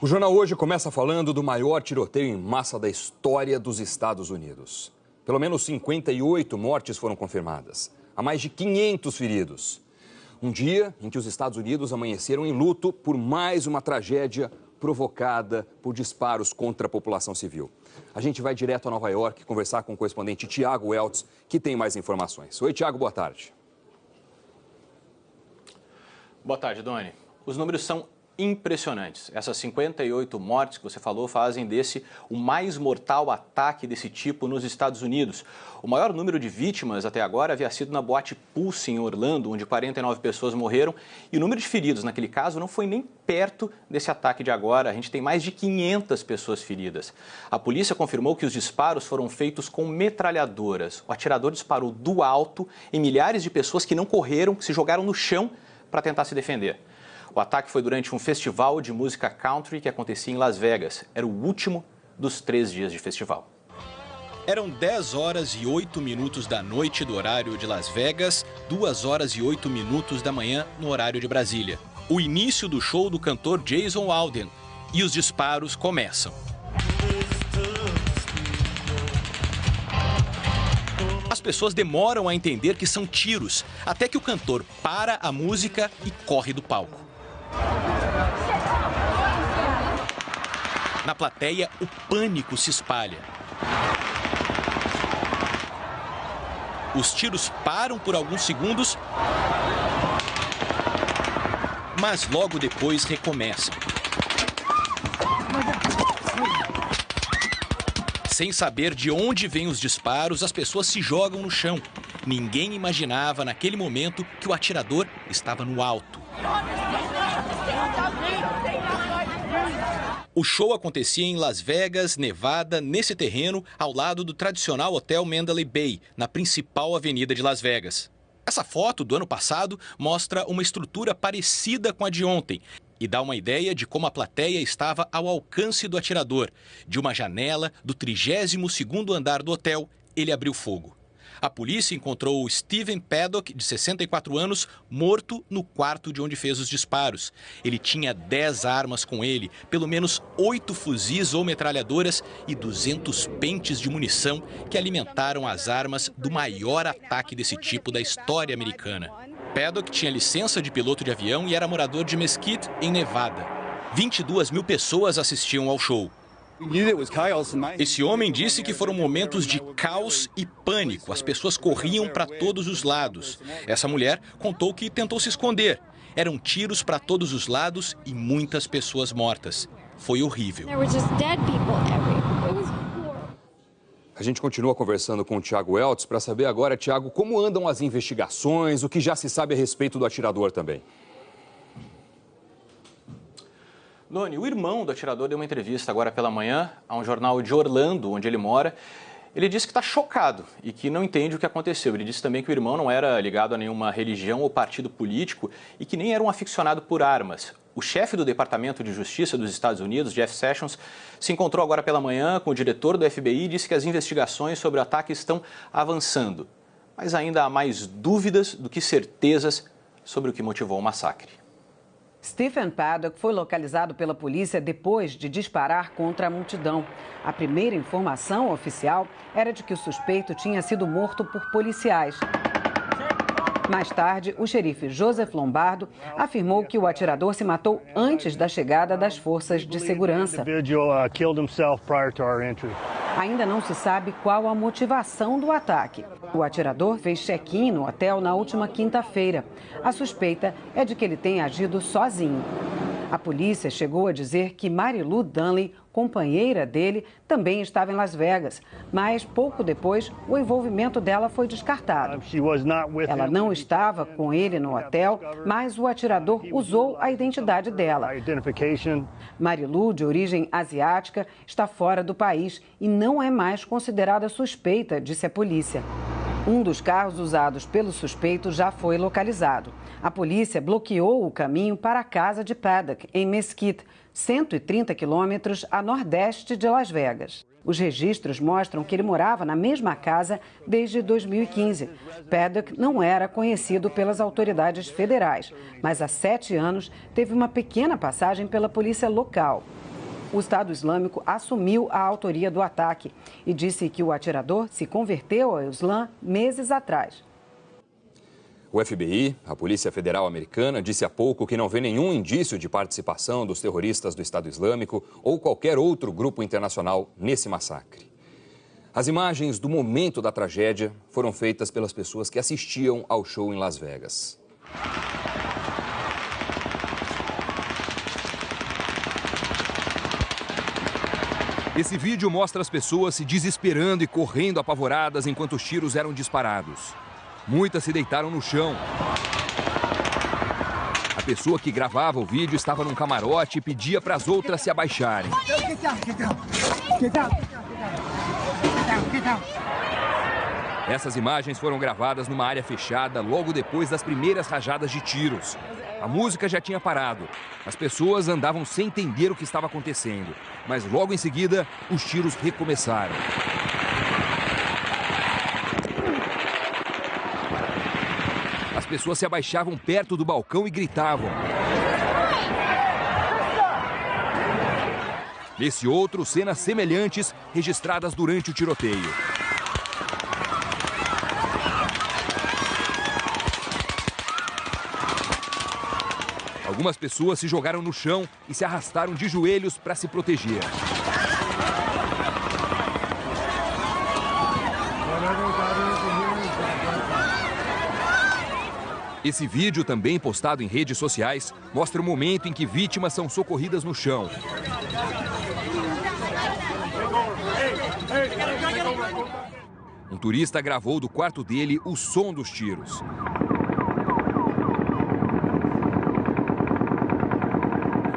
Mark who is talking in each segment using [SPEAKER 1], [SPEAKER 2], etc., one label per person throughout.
[SPEAKER 1] O Jornal Hoje começa falando do maior tiroteio em massa da história dos Estados Unidos. Pelo menos 58 mortes foram confirmadas. Há mais de 500 feridos. Um dia em que os Estados Unidos amanheceram em luto por mais uma tragédia provocada por disparos contra a população civil. A gente vai direto a Nova York conversar com o correspondente Tiago Weltz, que tem mais informações. Oi, Tiago, boa tarde.
[SPEAKER 2] Boa tarde, Doni. Os números são impressionantes. Essas 58 mortes que você falou fazem desse o mais mortal ataque desse tipo nos Estados Unidos. O maior número de vítimas até agora havia sido na boate Pulse, em Orlando, onde 49 pessoas morreram. E o número de feridos naquele caso não foi nem perto desse ataque de agora. A gente tem mais de 500 pessoas feridas. A polícia confirmou que os disparos foram feitos com metralhadoras. O atirador disparou do alto em milhares de pessoas que não correram, que se jogaram no chão para tentar se defender. O ataque foi durante um festival de música country que acontecia em Las Vegas. Era o último dos 3 dias de festival.
[SPEAKER 3] Eram 10 horas e 8 minutos da noite do horário de Las Vegas, 2 horas e 8 minutos da manhã no horário de Brasília. O início do show do cantor Jason Aldean. E os disparos começam. As pessoas demoram a entender que são tiros, até que o cantor para a música e corre do palco. Na plateia, o pânico se espalha. Os tiros param por alguns segundos, mas logo depois recomeçam. Sem saber de onde vêm os disparos, as pessoas se jogam no chão. Ninguém imaginava naquele momento que o atirador estava no alto. O show acontecia em Las Vegas, Nevada, nesse terreno, ao lado do tradicional hotel Mandalay Bay, na principal avenida de Las Vegas. Essa foto do ano passado mostra uma estrutura parecida com a de ontem e dá uma ideia de como a plateia estava ao alcance do atirador. De uma janela do 32º andar do hotel, ele abriu fogo. A polícia encontrou o Stephen Paddock, de 64 anos, morto no quarto de onde fez os disparos. Ele tinha 10 armas com ele, pelo menos 8 fuzis ou metralhadoras e 200 pentes de munição que alimentaram as armas do maior ataque desse tipo da história americana. Paddock tinha licença de piloto de avião e era morador de Mesquite, em Nevada. 22 mil pessoas assistiam ao show. Esse homem disse que foram momentos de caos e pânico. As pessoas corriam para todos os lados. Essa mulher contou que tentou se esconder. Eram tiros para todos os lados e muitas pessoas mortas. Foi horrível.
[SPEAKER 1] A gente continua conversando com o Tiago Weltz para saber agora, Tiago, como andam as investigações, o que já se sabe a respeito do atirador também.
[SPEAKER 2] Doni, o irmão do atirador deu uma entrevista agora pela manhã a um jornal de Orlando, onde ele mora. Ele disse que está chocado e que não entende o que aconteceu. Ele disse também que o irmão não era ligado a nenhuma religião ou partido político e que nem era um aficionado por armas. O chefe do Departamento de Justiça dos Estados Unidos, Jeff Sessions, se encontrou agora pela manhã com o diretor do FBI e disse que as investigações sobre o ataque estão avançando. Mas ainda há mais dúvidas do que certezas sobre o que motivou o massacre.
[SPEAKER 4] Stephen Paddock foi localizado pela polícia depois de disparar contra a multidão. A primeira informação oficial era de que o suspeito tinha sido morto por policiais. Mais tarde, o xerife Joseph Lombardo afirmou que o atirador se matou antes da chegada das forças de segurança. Ainda não se sabe qual a motivação do ataque. O atirador fez check-in no hotel na última quinta-feira. A suspeita é de que ele tenha agido sozinho. A polícia chegou a dizer que Marilu Dunley, companheira dele, também estava em Las Vegas, mas pouco depois o envolvimento dela foi descartado. Ela não estava com ele no hotel, mas o atirador usou a identidade dela. Marilu, de origem asiática, está fora do país e não é mais considerada suspeita, disse a polícia. Um dos carros usados pelo suspeito já foi localizado. A polícia bloqueou o caminho para a casa de Paddock, em Mesquite, 130 quilômetros a nordeste de Las Vegas. Os registros mostram que ele morava na mesma casa desde 2015. Paddock não era conhecido pelas autoridades federais, mas há 7 anos teve uma pequena passagem pela polícia local. O Estado Islâmico assumiu a autoria do ataque e disse que o atirador se converteu ao Islã meses atrás.
[SPEAKER 1] O FBI, a Polícia Federal Americana, disse há pouco que não vê nenhum indício de participação dos terroristas do Estado Islâmico ou qualquer outro grupo internacional nesse massacre. As imagens do momento da tragédia foram feitas pelas pessoas que assistiam ao show em Las Vegas. Esse vídeo mostra as pessoas se desesperando e correndo apavoradas enquanto os tiros eram disparados. Muitas se deitaram no chão. A pessoa que gravava o vídeo estava num camarote e pedia para as outras se abaixarem. Essas imagens foram gravadas numa área fechada logo depois das primeiras rajadas de tiros. A música já tinha parado. As pessoas andavam sem entender o que estava acontecendo. Mas logo em seguida, os tiros recomeçaram. As pessoas se abaixavam perto do balcão e gritavam. Nesse outro, cenas semelhantes registradas durante o tiroteio. Algumas pessoas se jogaram no chão e se arrastaram de joelhos para se proteger. Esse vídeo, também postado em redes sociais, mostra o momento em que vítimas são socorridas no chão. Um turista gravou do quarto dele o som dos tiros.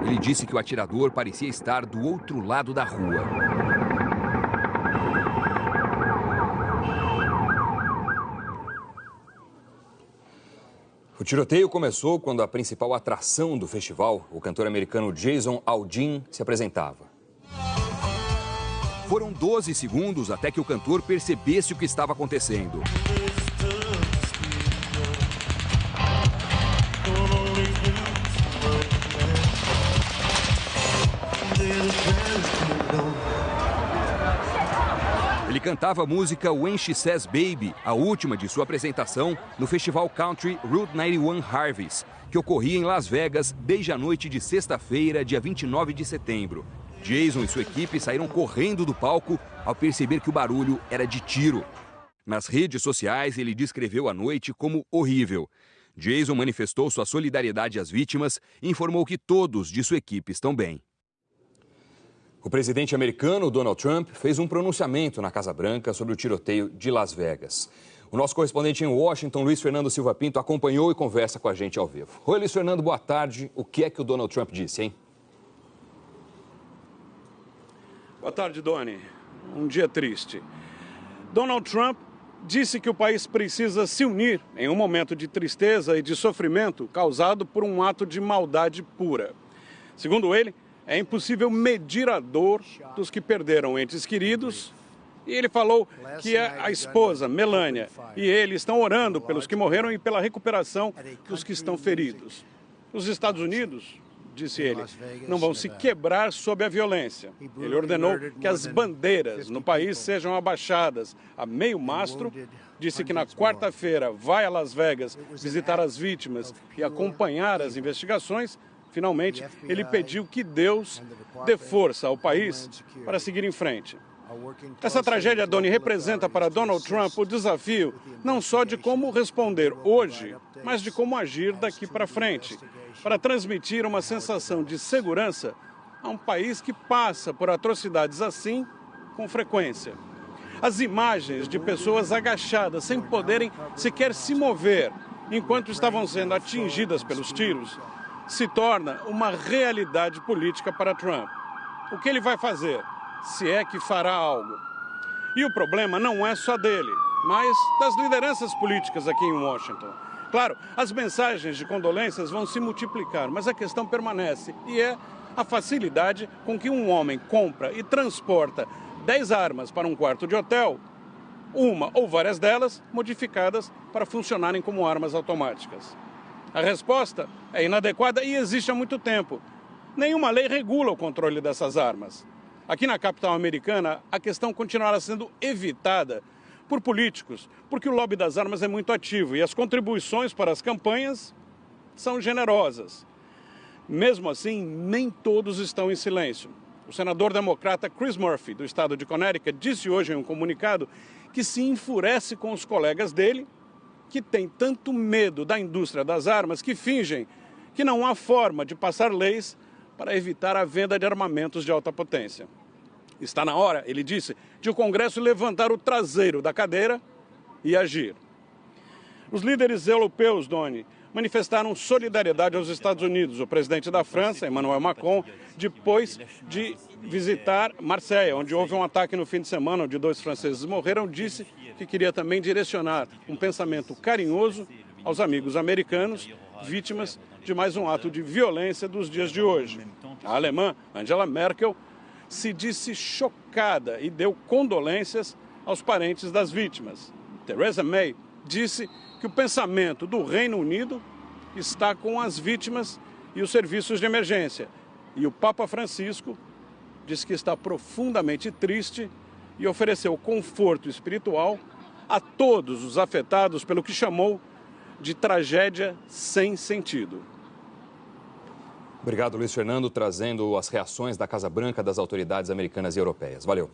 [SPEAKER 1] Ele disse que o atirador parecia estar do outro lado da rua. O tiroteio começou quando a principal atração do festival, o cantor americano Jason Aldean, se apresentava. Foram 12 segundos até que o cantor percebesse o que estava acontecendo. Ele cantava a música When She Says Baby, a última de sua apresentação no festival country Route 91 Harvest, que ocorria em Las Vegas desde a noite de sexta-feira, dia 29 de setembro. Jason e sua equipe saíram correndo do palco ao perceber que o barulho era de tiro. Nas redes sociais, ele descreveu a noite como horrível. Jason manifestou sua solidariedade às vítimas e informou que todos de sua equipe estão bem. O presidente americano Donald Trump fez um pronunciamento na Casa Branca sobre o tiroteio de Las Vegas. O nosso correspondente em Washington, Luiz Fernando Silva Pinto, acompanhou e conversa com a gente ao vivo. Oi, Luiz Fernando, boa tarde. O que é que o Donald Trump disse, hein?
[SPEAKER 5] Boa tarde, Doni. Um dia triste. Donald Trump disse que o país precisa se unir em um momento de tristeza e de sofrimento causado por um ato de maldade pura. Segundo ele, é impossível medir a dor dos que perderam entes queridos. E ele falou que a esposa, Melania, e ele estão orando pelos que morreram e pela recuperação dos que estão feridos. Os Estados Unidos, disse ele, não vão se quebrar sob a violência. Ele ordenou que as bandeiras no país sejam abaixadas a meio mastro. Disse que na quarta-feira vai a Las Vegas visitar as vítimas e acompanhar as investigações. Finalmente, ele pediu que Deus dê força ao país para seguir em frente. Essa tragédia, Doni, representa para Donald Trump o desafio não só de como responder hoje, mas de como agir daqui para frente, para transmitir uma sensação de segurança a um país que passa por atrocidades assim com frequência. As imagens de pessoas agachadas, sem poderem sequer se mover, enquanto estavam sendo atingidas pelos tiros, se torna uma realidade política para Trump. O que ele vai fazer, se é que fará algo? E o problema não é só dele, mas das lideranças políticas aqui em Washington. Claro, as mensagens de condolências vão se multiplicar, mas a questão permanece, e é a facilidade com que um homem compra e transporta 10 armas para um quarto de hotel, uma ou várias delas modificadas para funcionarem como armas automáticas. A resposta é inadequada e existe há muito tempo. Nenhuma lei regula o controle dessas armas. Aqui na capital americana, a questão continuará sendo evitada por políticos, porque o lobby das armas é muito ativo e as contribuições para as campanhas são generosas. Mesmo assim, nem todos estão em silêncio. O senador democrata Chris Murphy, do estado de Connecticut, disse hoje em um comunicado que se enfurece com os colegas dele, que têm tanto medo da indústria das armas que fingem que não há forma de passar leis para evitar a venda de armamentos de alta potência. Está na hora, ele disse, de o Congresso levantar o traseiro da cadeira e agir. Os líderes europeus, Doni, manifestaram solidariedade aos Estados Unidos. O presidente da França, Emmanuel Macron, depois de visitar Marseille, onde houve um ataque no fim de semana, onde 2 franceses morreram, disse que queria também direcionar um pensamento carinhoso aos amigos americanos, vítimas de mais um ato de violência dos dias de hoje. A alemã Angela Merkel se disse chocada e deu condolências aos parentes das vítimas. Theresa May disse que o pensamento do Reino Unido está com as vítimas e os serviços de emergência. E o Papa Francisco disse que está profundamente triste e ofereceu conforto espiritual a todos os afetados pelo que chamou de tragédia sem sentido.
[SPEAKER 1] Obrigado, Luiz Fernando, trazendo as reações da Casa Branca, das autoridades americanas e europeias. Valeu.